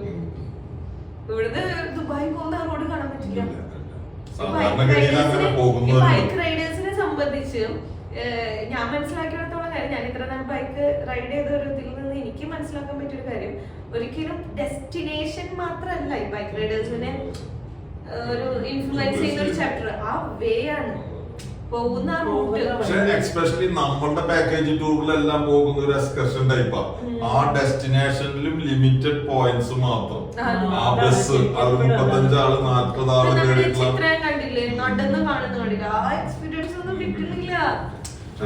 ഇവിടുന്ന് ദുബായ് പോകുന്ന റോഡ് കാണാൻ പറ്റില്ല. ബൈക്ക് റൈഡേഴ്സിനെ സംബന്ധിച്ച് ഞാൻ മനസ്സിലാക്കിയിടത്തോളം കാര്യം, ഞാൻ ഇത്ര നാൾ ബൈക്ക് റൈഡ് ചെയ്ത ഒരു ഇതിൽ നിന്ന് എനിക്ക് മനസ്സിലാക്കാൻ പറ്റിയൊരു കാര്യം, ഒരിക്കലും ഡെസ്റ്റിനേഷൻ മാത്രമല്ല ഈ ബൈക്ക് റൈഡേഴ്സിനെ ഒരു ഇൻഫ്ലുവൻസ് ചെയ്യുന്ന ഒരു ചാപ്റ്റർ, ആ വേ ആണ് പോകുന്ന റൂട്ട്. പക്ഷെ എക്സ്പെഷ്യലി നമ്മളുടെ പാക്കേജ് ടൂറിലെല്ലാം പോകുന്ന ഒരു എക്സ്കർഷൻ ടൈപ്പാ. ആ ഡെസ്റ്റിനേഷനിലും ലിമിറ്റഡ് പോയിന്റ്സ് മാത്രം. ആ ബസ് അത് 35 ആള് 40 ആള് കണ്ടില്ലേ, നടന്ന് കാണുന്ന കണ്ടില്ല. ആ എക്സ്പീരിയൻസ് ഒന്നും കിട്ടുന്നില്ല.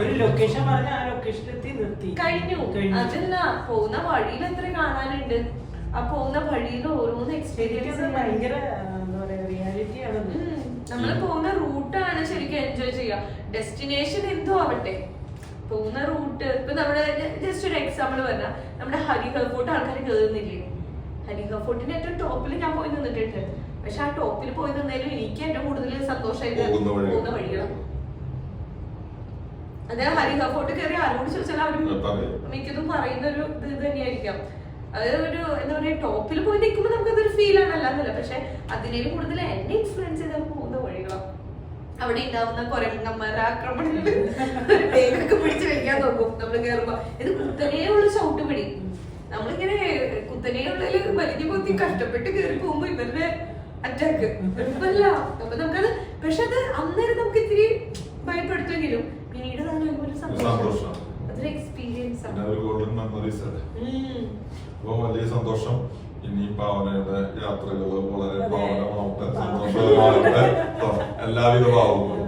ഒരു ലൊക്കേഷൻ പറഞ്ഞ ആ ലൊക്കേഷനിലെത്തി നിർത്തി കഴിഞ്ഞു. അതല്ല, പോകുന്ന വഴിയിൽ എത്ര കാണാനുണ്ട്. ആ പോകുന്ന വഴിയിൽ ഓരോന്ന് എക്സ്പീരിയൻസ് ഭയങ്കര എന്താ പറയാ റിയാലിറ്റി ആണ്. നമ്മള് പോകുന്ന റൂട്ടാണ് ശരിക്കും എൻജോയ് ചെയ്യുക. ഡെസ്റ്റിനേഷൻ എന്തോ ആവട്ടെ, പോകുന്ന റൂട്ട്. ഇപ്പൊ നമ്മുടെ ജസ്റ്റ് ഒരു എക്സാമ്പിൾ പറഞ്ഞാൽ, നമ്മുടെ ഹരിഹർ ഫോർട്ട് ആൾക്കാർ കയറുന്നില്ലേ? ഹരിഹർ ഫോർട്ടിന്റെ ഏറ്റവും ടോപ്പിൽ ഞാൻ പോയി നിന്നിട്ടുണ്ട്. പക്ഷെ ആ ടോപ്പിൽ പോയി നിന്നാലും എനിക്ക് ഏറ്റവും കൂടുതൽ സന്തോഷമായിട്ട് പോകുന്ന വഴികളാണ്. അതെ, ഹരിഹർ ഫോർട്ട് കയറി ആരോട് ചോദിച്ചാൽ അവരും മിക്കതും പറയുന്ന ഒരു ഇത് തന്നെയായിരിക്കാം. അത് ഒരു എന്താ പറയാ, ടോപ്പിൽ പോയി നിൽക്കുമ്പോൾ നമുക്കതൊരു ഫീൽ ആണ്, അല്ലാന്നല്ല. പക്ഷെ അതിനേലും കൂടുതൽ എന്നെ ഇൻഫ്ലുവൻസ് ചെയ്ത് പോകുന്ന വഴികളാണ്. അവിടെ ഉണ്ടാവുന്ന കുരങ്ങന്മാരുടെ ആക്രമണങ്ങള്, തേക്കൊക്കെ പിടിച്ച് കഴിക്കാൻ നോക്കും നമ്മള് കയറുമ്പോ. ഇത് കുത്തനെയുള്ള ചവിട്ട് പിടി. നമ്മളിങ്ങനെ കുത്തനെയുള്ളിൽ വലിഞ്ഞു പൊത്തി കഷ്ടപ്പെട്ട് കയറി പോകുമ്പോ ഇവരുടെ അറ്റാക്ക് എളുപ്പമല്ല. അപ്പൊ നമുക്കത്, പക്ഷെ അത് അന്നേരം നമുക്ക് ഇത്തിരി ഭയപ്പെടുത്തെങ്കിലും പിന്നീട് ഒരു സന്തോഷം, അതൊരു എക്സ്പീരിയൻസ് ആണ്. അപ്പൊ വലിയ സന്തോഷം. ഇനി പാവനയുടെ യാത്രകള് വളരെ പാവനമാവട്ടെ, സന്തോഷമാവട്ടെ, എല്ലാവിധ ഭാവങ്ങളും.